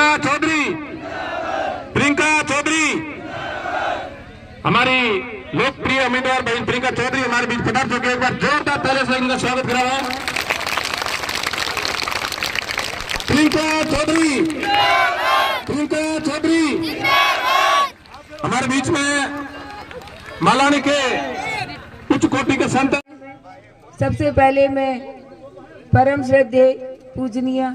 प्रियंका चौधरी, प्रियंका चौधरी, हमारी लोकप्रिय उम्मीदवार बहन प्रियंका चौधरी हमारे बीच पधार चुके। एक बार जोरदार ताली से इनका स्वागत करा है। प्रियंका चौधरी, प्रियंका चौधरी हमारे बीच में मालानी के उच्च कोटि के संत। सबसे पहले मैं परम श्रद्धेय पूजनीय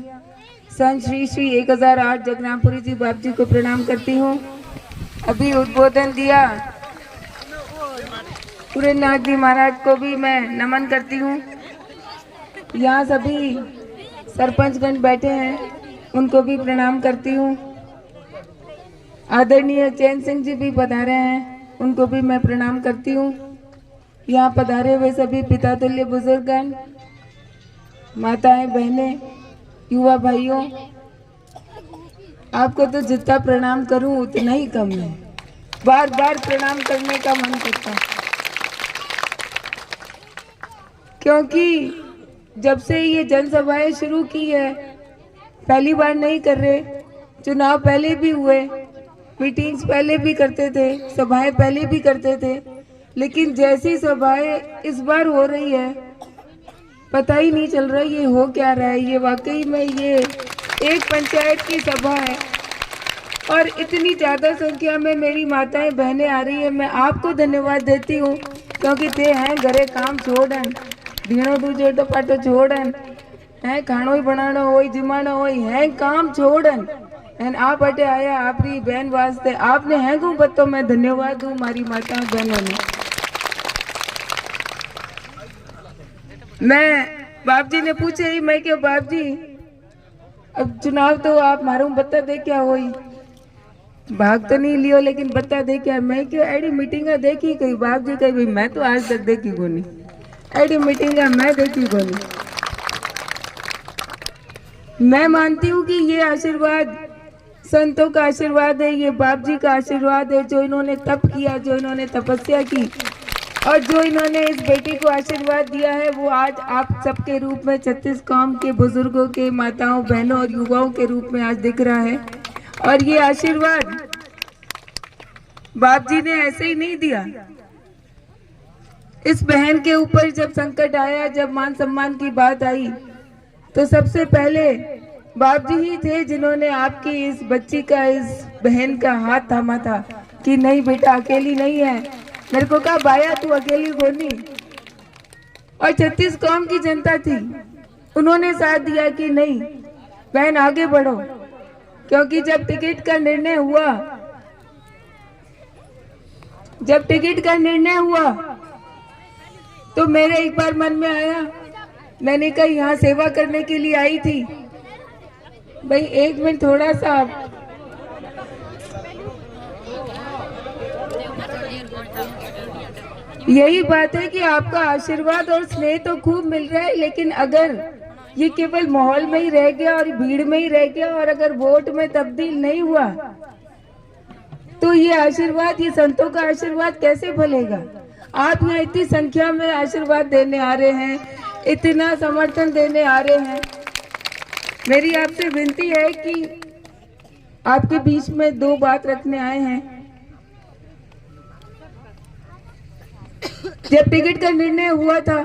संत श्री श्री 1008 जगन्नाथपुरी जी बाप जी को प्रणाम करती हूँ। अभी उद्बोधन दिया पुरनाथ जी महाराज को भी मैं नमन करती हूँ। यहाँ सभी सरपंचगण बैठे हैं, उनको भी प्रणाम करती हूँ। आदरणीय चैन सिंह जी भी पधारे हैं, उनको भी मैं प्रणाम करती हूँ। यहाँ पधारे हुए सभी पिता तुल्य बुजुर्गगण, माताएं, बहनें, युवा भाइयों, आपको तो जितना प्रणाम करूं उतना ही कम है। बार बार प्रणाम करने का मन करता है, क्योंकि जब से ये जनसभाएं शुरू की है, पहली बार नहीं कर रहे। चुनाव पहले भी हुए, मीटिंग्स पहले भी करते थे, सभाएं पहले भी करते थे, लेकिन जैसी सभाएं इस बार हो रही है पता ही नहीं चल रहा ये हो क्या रहा है। ये वाकई में ये एक पंचायत की सभा है और इतनी ज़्यादा संख्या में मेरी माताएं बहनें आ रही है। मैं आपको धन्यवाद देती हूँ, क्योंकि ते हैं घरे काम छोड़न, भीणो दूजो तो पाटो छोड़न है, खाणो ही बनाना हो, जिमाना हो, है काम छोड़न एंड आप अटे आया आपरी बहन वास्ते। आपने है गो बतो मैं धन्यवाद दूँ मारी माता बहनों ने। मैं बाप जी ने पूछे ही मैं क्यों बाप जी अब चुनाव तो आप मारू बता दे क्या होई, भाग तो नहीं लियो लेकिन बता दे क्या। मैं क्यों एडी मीटिंग देखी कही बाप जी कही भाई मैं तो आज तक देखी कोनी, एडी मीटिंग मैं देखी कोनी। मैं मानती हूँ कि ये आशीर्वाद संतों का आशीर्वाद है, ये बाप जी का आशीर्वाद है, जो इन्होंने तप किया, जो इन्होंने तपस्या की और जो इन्होंने इस बेटी को आशीर्वाद दिया है, वो आज आप सबके रूप में 36 कौम के बुजुर्गों के, माताओं, बहनों और युवाओं के रूप में आज दिख रहा है। और ये आशीर्वाद बाप जी ने ऐसे ही नहीं दिया। इस बहन के ऊपर जब संकट आया, जब मान सम्मान की बात आई, तो सबसे पहले बाप जी ही थे जिन्होंने आपकी इस बच्ची का, इस बहन का हाथ थामा था कि नहीं बेटा अकेली नहीं है। मेरे को कहा बाया तू अकेली गोनी, और 36 कौम की जनता थी, उन्होंने साथ दिया कि नहीं बहन आगे बढ़ो। क्योंकि जब टिकट का निर्णय हुआ, तो मेरे एक बार मन में आया, मैंने कहा यहाँ सेवा करने के लिए आई थी भाई, एक मिनट थोड़ा सा यही बात है कि आपका आशीर्वाद और स्नेह तो खूब मिल रहा है, लेकिन अगर ये केवल माहौल में ही रह गया और भीड़ में ही रह गया और अगर वोट में तब्दील नहीं हुआ तो ये आशीर्वाद, ये संतों का आशीर्वाद कैसे फलेगा। आप यहाँ इतनी संख्या में आशीर्वाद देने आ रहे हैं, इतना समर्थन देने आ रहे हैं। मेरी आपसे विनती है कि आपके बीच में 2 बात रखने आए हैं। जब टिकट का निर्णय हुआ था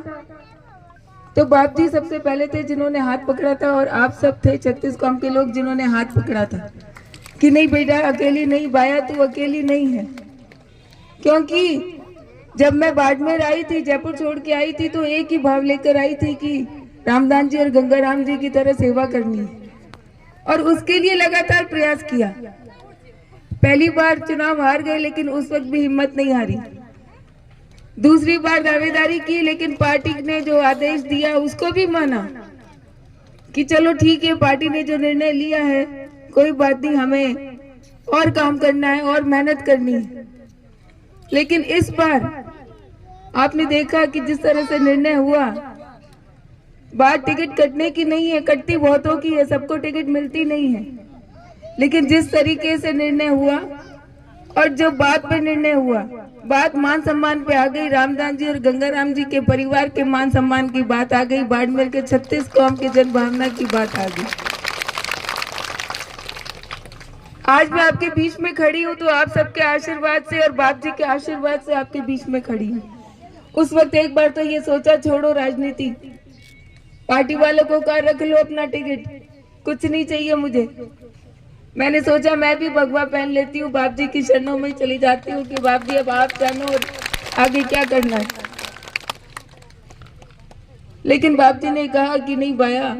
तो बाप जी सबसे पहले थे जिन्होंने हाथ पकड़ा था, और आप सब थे 36 कौम के लोग जिन्होंने हाथ पकड़ा था कि नहीं बेटा अकेली नहीं, बाया तू अकेली नहीं है। क्योंकि जब मैं बाड़मेर आई थी, जयपुर छोड़ के आई थी, तो एक ही भाव लेकर आई थी कि रामदान जी और गंगाराम जी की तरह सेवा करनी है, और उसके लिए लगातार प्रयास किया। पहली बार चुनाव हार गए, लेकिन उस वक्त भी हिम्मत नहीं हारी। दूसरी बार दावेदारी की, लेकिन पार्टी ने जो आदेश दिया उसको भी माना कि चलो ठीक है, पार्टी ने जो निर्णय लिया है कोई बात नहीं, हमें और काम करना है और मेहनत करनी है। लेकिन इस बार आपने देखा कि जिस तरह से निर्णय हुआ, बात टिकट कटने की नहीं है, कटती बहुतों की है, सबको टिकट मिलती नहीं है, लेकिन जिस तरीके से निर्णय हुआ और जो बात पर निर्णय हुआ, बात मान सम्मान पे आ गई। रामदान जी और गंगाराम जी के परिवार के मान सम्मान की बात आ गई, बाड़मेर के 36 कौम के जन भावना की बात आ गई। आज मैं आपके बीच में खड़ी हूँ तो आप सबके आशीर्वाद से और बाप जी के आशीर्वाद से आपके बीच में खड़ी हूँ। उस वक्त एक बार तो ये सोचा छोड़ो राजनीति, पार्टी वालों को कहा रख लो अपना टिकट, कुछ नहीं चाहिए मुझे। मैंने सोचा मैं भी भगवा पहन लेती हूँ, बाप जी की शरणों में चली जाती हूँ कि बाप जी अब आप जानो और आगे क्या करना है। लेकिन बाप जी ने कहा कि नहीं बाया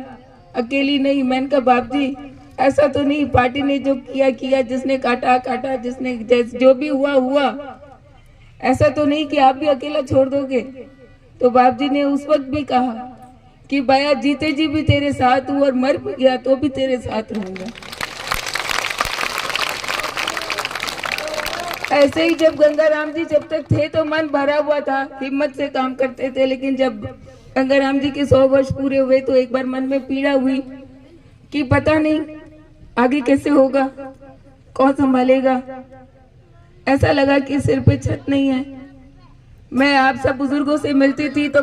अकेली नहीं। मैंने कहा बाप जी ऐसा तो नहीं, पार्टी ने जो किया किया, जिसने काटा काटा, जिसने जो भी हुआ हुआ, ऐसा तो नहीं कि आप भी अकेला छोड़ दोगे। तो बाप जी ने उस वक्त भी कहा कि बाया जीते जी भी तेरे साथ हूँ और मर भी गया तो भी तेरे साथ रहूंगा। ऐसे ही जब गंगाराम जी जब तक थे तो मन भरा हुआ था, हिम्मत से काम करते थे, लेकिन जब गंगाराम जी के 100 वर्ष पूरे हुए तो एक बार मन में पीड़ा हुई कि पता नहीं आगे कैसे होगा, कौन संभालेगा। ऐसा लगा कि सिर पे छत नहीं है। मैं आप सब बुजुर्गों से मिलती थी तो